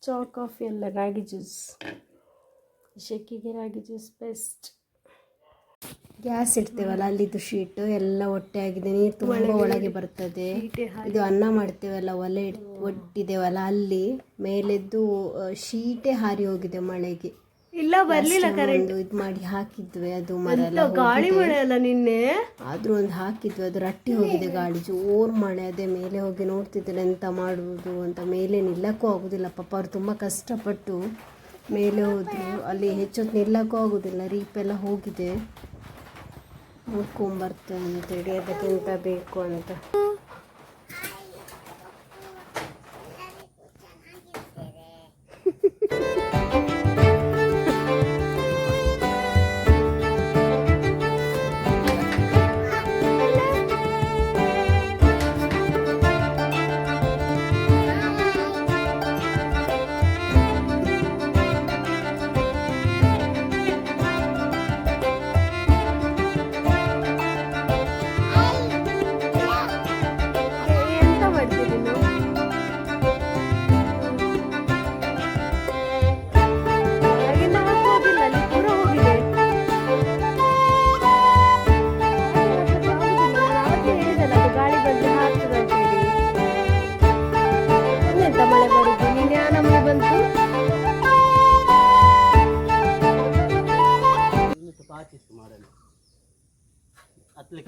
ಚಾ ಕಾಫಿ ಅಲ್ಲ, ರಾಗಿ ಜ್ಯೂಸ್. ಶೆಕಿಗೆ ರಾಗಿ juice best. Gas ಇಡ್ತೇವಲ್ಲ ಅಲ್ಲಿದ್ದು ಶೀಟು ಎಲ್ಲ ಒಟ್ಟೆ ಆಗಿದೆ, ನೀರು ತುಂಬ ಒಳಗೆ ಬರ್ತದೆ. ಇದು ಅನ್ನ ಮಾಡ್ತೇವಲ್ಲ ಒಲೆ ಒಟ್ಟಿದ್ದೇವಲ್ಲ ಅಲ್ಲಿ ಮೇಲೆದ್ದು ಶೀಟೇ ಹಾರಿ ಹೋಗಿದೆ ಮಳೆಗೆ. ಇಲ್ಲ ಬರ್ಲಿಲ್ಲ ಕರೆಂಟ್. ಇದು ಮಾಡಿ ಹಾಕಿದ್ವಿ, ಅದು ಮರ ಗಾಳಿ ಮಳೆ ಅಲ್ಲ ನಿನ್ನೆ. ಆದ್ರೂ ಒಂದು ಹಾಕಿದ್ವಿ, ಅದು ರಟ್ಟಿ ಹೋಗಿದೆ ಗಾಳಿ, ಜೋರ್ ಮಳೆ. ಅದೇ ಮೇಲೆ ಹೋಗಿ ನೋಡ್ತಿದ್ದಿಲ್ಲ ಎಂತ ಮಾಡುವುದು ಅಂತ. ಮೇಲೆ ನಿಲ್ಲಕ್ಕೂ ಆಗುದಿಲ್ಲ ಪಾಪ, ಅವ್ರು ತುಂಬ ಕಷ್ಟಪಟ್ಟು ಮೇಲೆ ಹೋದ್ರು. ಅಲ್ಲಿ ಹೆಚ್ಚೊತ್ತು ನಿಲ್ಲಕ್ಕೂ ಆಗುದಿಲ್ಲ, ರೀಪೆಲ್ಲ ಹೋಗಿದೆ. ನೋಡ್ಕೊಂಬರ್ತೇನೆ ಅಂತೇಳಿ ಅದಕ್ಕೆಂತ ಬೇಕು ಅಂತ.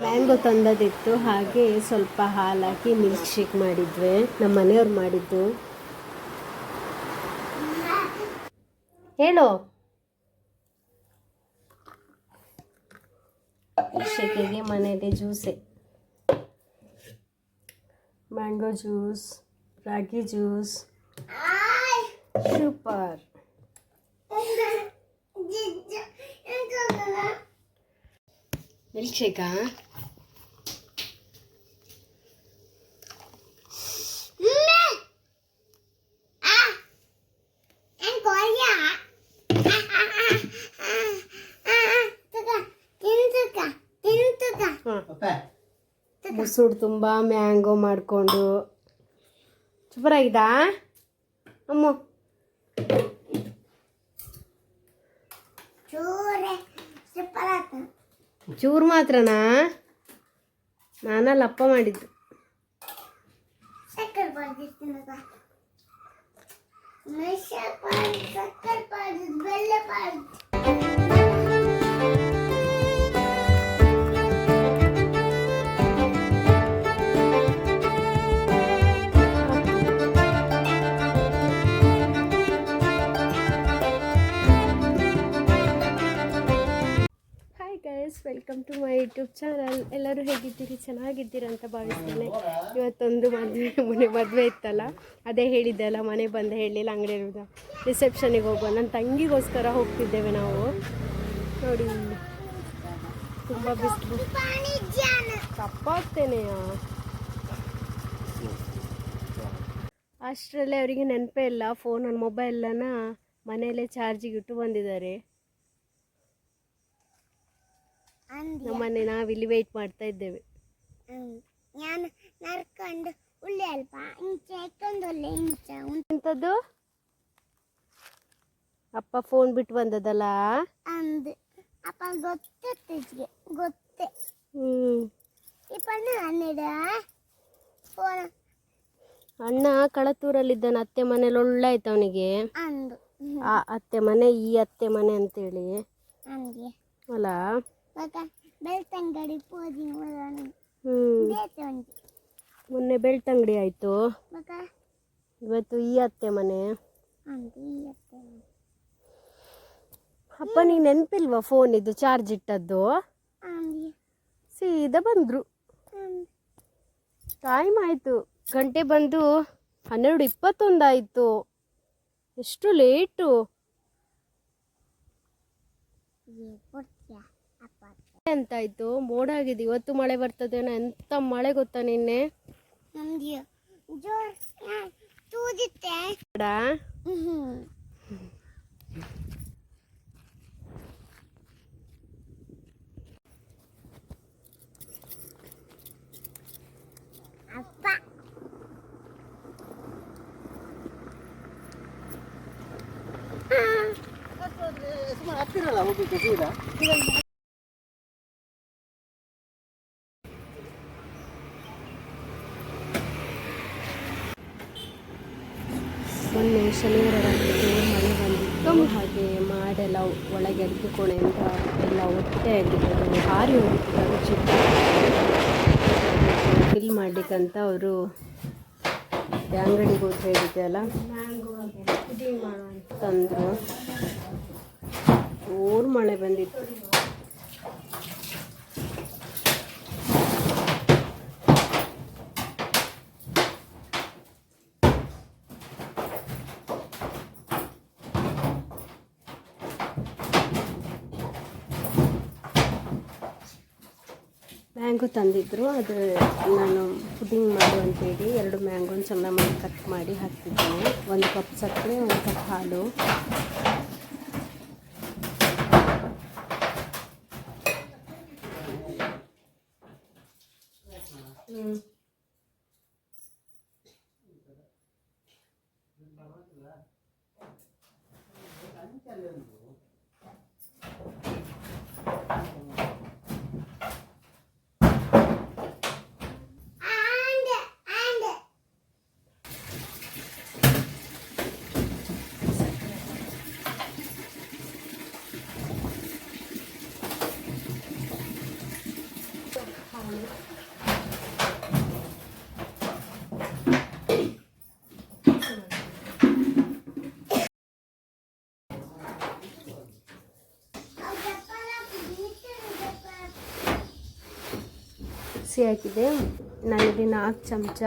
ಮ್ಯಾಂಗೋ ತಂದದಿತ್ತು, ಹಾಗೆ ಸ್ವಲ್ಪ ಹಾಲು ಹಾಕಿ ಮಿಲ್ಕ್ ಶೇಕ್ ಮಾಡಿದ್ವಿ. ನಮ್ಮ ಮನೆಯವ್ರು ಮಾಡಿದ್ದು. ಹೇಳು. ಶೇಕಿಗೆ ಮನೆಯಲ್ಲೇ ಜ್ಯೂಸೆ, ಮ್ಯಾಂಗೋ ಜ್ಯೂಸ್, ರಾಗಿ ಜ್ಯೂಸ್, ಸೂಪರ್. ಮಿಲ್ಕ್ ಶೇಕಾ? ಮುಸುಡು ತುಂಬ ಮ್ಯಾಂಗೋ ಮಾಡಿಕೊಂಡು ಸೂಪರ್ ಆಗಿದಾ ಅಮ್ಮ? ಚೂರು ಮಾತ್ರನಾ? ನಾನಲ್ಲಿ ಅಪ್ಪ ಮಾಡಿದ್ದು. Welcome to my YouTube channel. ಎಲ್ಲರೂ ಹೇಗಿದ್ದೀರಿ? ಚೆನ್ನಾಗಿದ್ದೀರಿ ಅಂತ ಭಾವಿಸ್ತೇನೆ. ಇವತ್ತೊಂದು ಮದುವೆ ಇತ್ತಲ್ಲ, ಅದೇ ಹೇಳಿದ್ದೆ ಅಲ್ಲ, ಮನೆ ಬಂದು ಹೇಳಲಿಲ್ಲ, ಅಂಗಡಿ ಇರೋದು ರಿಸೆಪ್ಷನಿಗೆ ಹೋಗುವ. ನನ್ನ ತಂಗಿಗೋಸ್ಕರ ಹೋಗ್ತಿದ್ದೇವೆ ನಾವು. ನೋಡಿ ತುಂಬ ಬಿಸಿಲು, ತಪ್ಪಾಗ್ತೇನೆಯಾ. ಅಷ್ಟರಲ್ಲೇ ಅವರಿಗೆ ನೆನಪೇ ಇಲ್ಲ, ಫೋನಲ್ಲಿ ಮೊಬೈಲನ್ನ ಮನೆಯಲ್ಲೇ ಚಾರ್ಜಿಗೆ ಇಟ್ಟು ಬಂದಿದ್ದಾರೆ. ನಮ್ಮನೆ ನಾವಿಲ್ಲಿ ವೆಯ್ಟ್ ಮಾಡ್ತಾ ಇದ್ದೇವೆ. ಎಂಥದ್ದು? ಅಪ್ಪ ಫೋನ್ ಬಿಟ್ಟು ಬಂದದಲ್ಲ. ಅಣ್ಣ ಕಳತ್ತೂರಲ್ಲಿದ್ದಾನೆ, ಅತ್ತೆ ಮನೇಲಿ ಒಳ್ಳೆ ಆಯ್ತು ಅವನಿಗೆ. ಆ ಅತ್ತೆ ಮನೆ, ಈ ಅತ್ತೆ ಮನೆ ಅಂತೇಳಿ ಅಲ್ಲ. ಮೊನ್ನೆ ಬೆಳ್ತಂಗಡಿ ಆಯ್ತು, ಇವತ್ತು ಈ ಅತ್ತೆ ಮನೆ. ಅಪ್ಪ ನೀನು ನೆನಪಿಲ್ವಾ ಫೋನ್ ಇದು ಚಾರ್ಜ್ ಇಟ್ಟದ್ದು? ಸೀದಾ ಬಂದ್ರು. ಟೈಮ್ ಆಯ್ತು, ಗಂಟೆ ಬಂದು 12:21 ಆಯ್ತು. ಎಷ್ಟು ಲೇಟು. ಎಂತಾಯ್ತು? ಮೋಡ ಆಗಿದೆ, ಇವತ್ತು ಮಳೆ ಬರ್ತದೇನೋ. ಎಂತ ಮಳೆ ಗೊತ್ತಾ ನಿನ್ನೆ? ಮೊನ್ನೆ ಶನಿವಾರ ರಾತ್ರಿ ಮಳೆ ಬಂದಿತ್ತು, ಹಾಗೆ ಮಾಡೆಲ್ಲ ಒಳಗೆ ಅಡುಗೆ ಕೋಣೆಯಿಂದ ಎಲ್ಲ ಹೊಟ್ಟೆ ಆಗಿತ್ತು, ಹಾರಿ ಹೋಗಿತ್ತು ಚಿಕ್ಕ ಫಿಲ್ ಮಾಡಲಿಕ್ಕಂತ ಅವರು ಅಂಗಡಿಗೆ ಹೋಗಿ ಹೇಳಿದ್ದೆ ಅಲ್ಲ ತಂದರು. ಜೋರು ಮಳೆ ಬಂದಿತ್ತು. ಮ್ಯಾಂಗೋ ತಂದಿದ್ದರು, ಅದು ನಾನು ಪುಡಿಂಗ್ ಮಾಡು ಅಂತೇಳಿ 2 ಮ್ಯಾಂಗೋನ ಚೆನ್ನಾಗಿ ಮಾಡಿ ಕಟ್ ಮಾಡಿ ಹಾಕ್ತಿದ್ದೇನೆ. 1 ಕಪ್ ಸಕ್ಕರೆ, 1 ಕಪ್ ಹಾಲು. ಮಿಕ್ಸಿ ಹಾಕಿದೆ. ನಾನಿಲ್ಲಿ 4 ಚಮಚ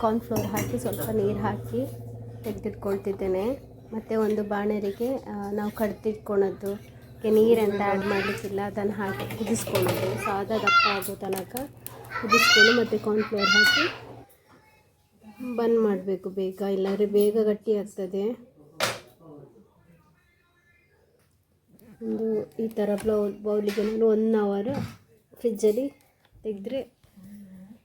ಕಾರ್ನ್ಫ್ಲೋರ್ ಹಾಕಿ ಸ್ವಲ್ಪ ನೀರು ಹಾಕಿ ತೆಗೆದಿಟ್ಕೊಳ್ತಿದ್ದೇನೆ. ಮತ್ತು ಒಂದು ಬಾಣಲಿಗೆ ನಾವು ಕಡ್ದಿಟ್ಕೊಳೋದು ನೀರಂತ ಆ್ಯಡ್ ಮಾಡಲಿಕ್ಕಿಲ್ಲ, ಅದನ್ನು ಹಾಕಿ ಕುದಿಸ್ಕೊಳ್ಳೋದು. ಸಾದಾ ದಪ್ಪ ಆಗೋ ತನಕ ಕುದಿಸ್ಕೊಂಡು ಮತ್ತು ಕಾರ್ನ್ಫ್ಲೋರ್ ಹಾಕಿ ಬಂದ್ ಮಾಡಬೇಕು ಬೇಗ, ಇಲ್ಲಾಂದರೆ ಬೇಗ ಗಟ್ಟಿ ಆಗ್ತದೆ. ಒಂದು ಈ ಥರ ಬೌಲಿಗೆ ನಾನು 1 ಅವರ್ ಫ್ರಿಜ್ಜಲ್ಲಿ ತೆಗೆದ್ರೆ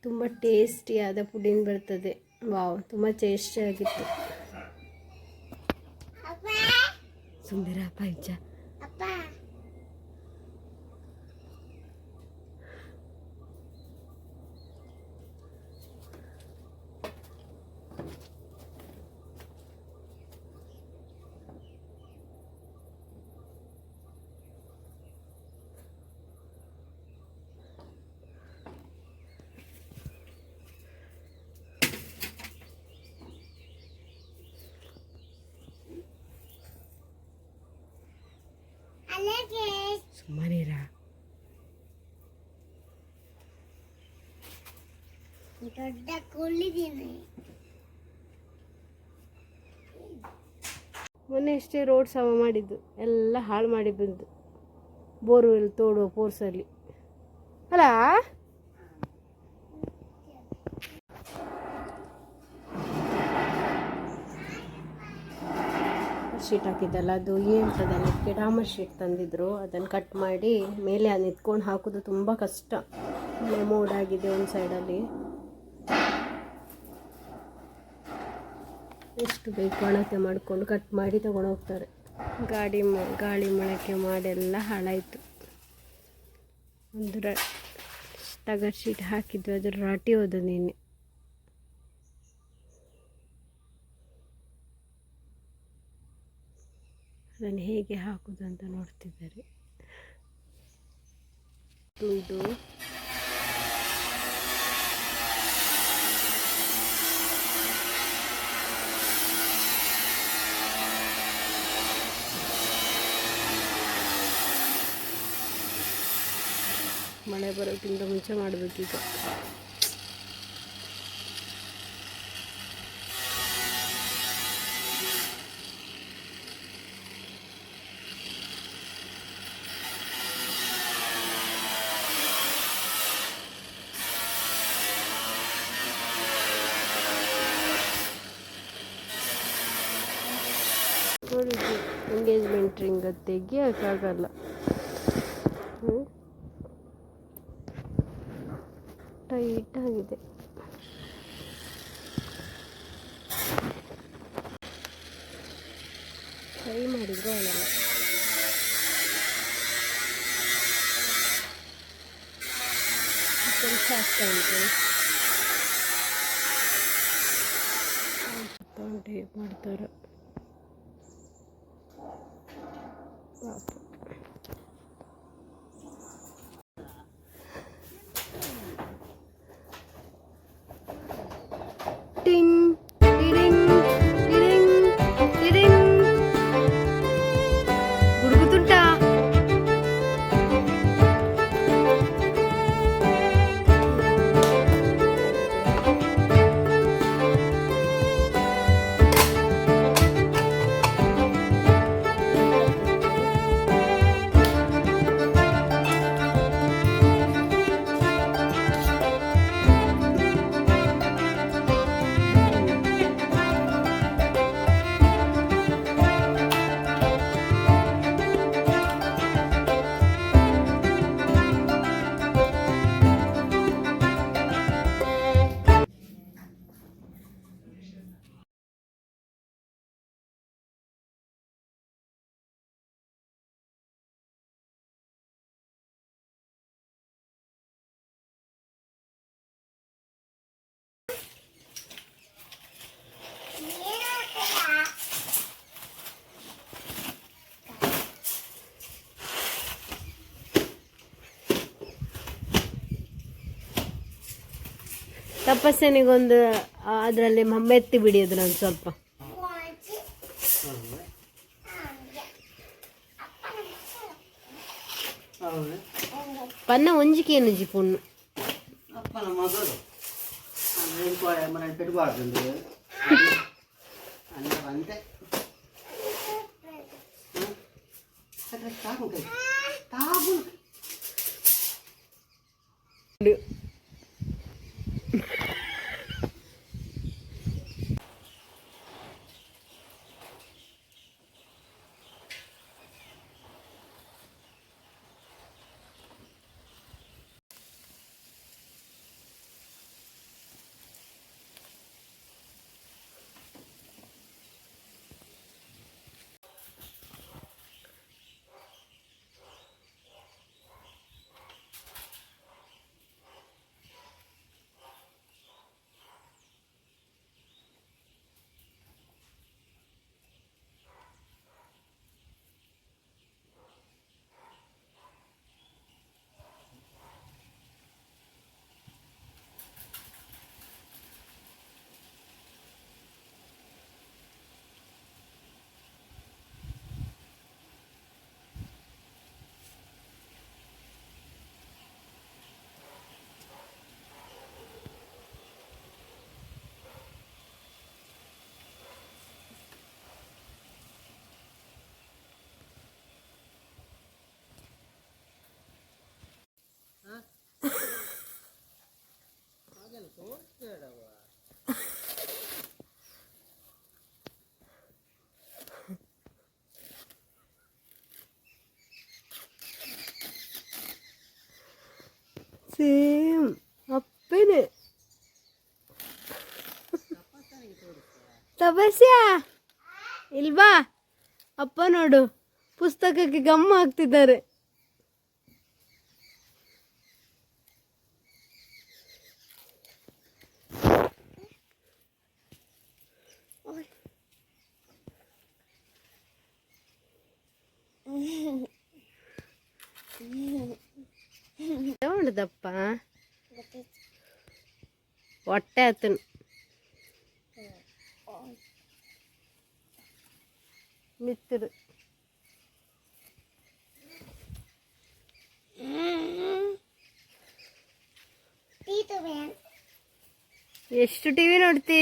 ತುಂಬ ಟೇಸ್ಟಿಯಾದ ಪುಡಿಂಗ್ ಬರ್ತದೆ. ವಾವ್, ತುಂಬ ಟೇಸ್ಟಿಯಾಗಿತ್ತು. ಸುಂದರ ಪಂಚ ಸುಮ್ಮನಿರಾ. ದೊಡ್ಡ ಕೊಳ್ಳಿದ್ದೀನಿ. ಮೊನ್ನೆ ಅಷ್ಟೇ ರೋಡ್ ಸಮ ಮಾಡಿದ್ದು, ಎಲ್ಲ ಹಾಳು ಮಾಡಿ ಬಂದು ಬೋರ್ವೆಲ್ ತೋಡುವ ಪೋರ್ಸಲ್ಲಿ ಅಲ್ಲ. ಶೀಟ್ ಹಾಕಿದ್ದಲ್ಲ, ಅದು ಏನಂತದಕ್ಕೆ ಡಾಮರ್ ಶೀಟ್ ತಂದಿದ್ರು, ಅದನ್ನು ಕಟ್ ಮಾಡಿ ಮೇಲೆ ನಿಂತ್ಕೊಂಡು ಹಾಕೋದು ತುಂಬ ಕಷ್ಟ. ಮೋಡಾಗಿದೆ ಒಂದು ಸೈಡಲ್ಲಿ. ಎಷ್ಟು ಬೇಕು ಅಳತೆ ಮಾಡಿಕೊಂಡು ಕಟ್ ಮಾಡಿ ತಗೊಂಡು ಹೋಗ್ತಾರೆ. ಗಾಳಿ ಮೊಳಕೆ ಮಾಡೆಲ್ಲ ಹಾಳಾಯಿತು. ಒಂದು ತಗಡ್ ಶೀಟ್ ಹಾಕಿದ್ದು, ಅದ್ರ ರಾಟಿ ಹೋದ ನಿನ್ನೆ. ಅದನ್ನು ಹೇಗೆ ಹಾಕೋದು ಅಂತ ನೋಡ್ತಿದ್ದಾರೆ. ತುಂಡು ಮಳೆ ಬರೋಕ್ಕಿಂತ ಮುಂಚೆ ಮಾಡಬೇಕೀಗ. ಎಂಗೇಜ್ಮೆಂಟ್ ರಿಂಗ್ ತೆಗಿಯೋಕ್ಕಾಗಲ್ಲ. ಟೈಟ್ ಆಗಿದೆ. ಟ್ರೈ ಮಾಡಿದ್ರು ಆಗಲ್ಲ. ಕೆಲಸ ಆಗ್ತಾ ಉಂಟು. ಟೇಪ್ ಮಾಡ್ತಾರೆ ಪಾಪ. ಟಿಂಗ್ ಟಿಡಿಂಗ್ ಟಿಡಿಂಗ್ ಟಿಡಿಂಗ್ ಗುಡುಗುತ್ತುಂಟಾ? ತಪಸ್ಸನಿಗೊಂದು ಅದರಲ್ಲಿ ಮೆತ್ತಿ ಬಿಡಿ ಅದ್ರಲ್ಲಿ ಸ್ವಲ್ಪ. ಪನ್ನ ಒಂಜಿಕೆ ಏನು ಜಿ ಪುಣ್ಣು ಅಪ್ಪನ ಮಗಳು ಮನೆ ಬಿಡಬಾರ್ದು ಅಂತೆ ತಾಗು ತಾಗು ಸೇಮ್ ಅಪ್ಪನೇ ತಪಸ್ಯ ಇಲ್ವಾ ಅಪ್ಪ ನೋಡು ಪುಸ್ತಕಕ್ಕೆ ಗಮ್ಮ ಹಾಕ್ತಿದ್ದಾರೆ. ಉಂಟದಪ್ಪ ಹೊಟ್ಟೆ ಆತನು ಮಿತ್ತರು ಎಷ್ಟು ಟಿವಿ ನೋಡ್ತಿ?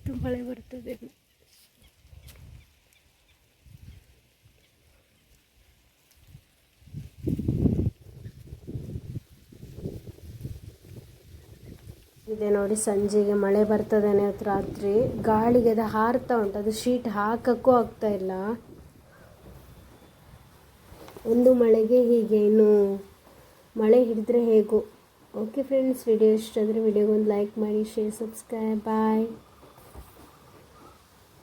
ಇವತ್ತು ಮಳೆ ಬರ್ತದೆ. ಇದೆ ನೋಡಿ, ಸಂಜೆಗೆ ಮಳೆ ಬರ್ತದೇನೆ ಇವತ್ತು ರಾತ್ರಿ. ಗಾಳಿಗೆ ಅದು ಹಾರ್ತಾ ಉಂಟು, ಅದು ಶೀಟ್ ಹಾಕಕ್ಕೂ ಆಗ್ತಾ ಇಲ್ಲ. ಒಂದು ಮಳೆಗೆ ಹೀಗೆ, ಇನ್ನು ಮಳೆ ಹಿಡಿದ್ರೆ ಹೇಗೋ. ಓಕೆ ಫ್ರೆಂಡ್ಸ್, ವಿಡಿಯೋ ಇಷ್ಟ ಆದರೆ ವಿಡಿಯೋಗೊಂದು ಲೈಕ್ ಮಾಡಿ, ಶೇರ್, ಸಬ್ಸ್ಕ್ರೈಬ್. ಬಾಯ್.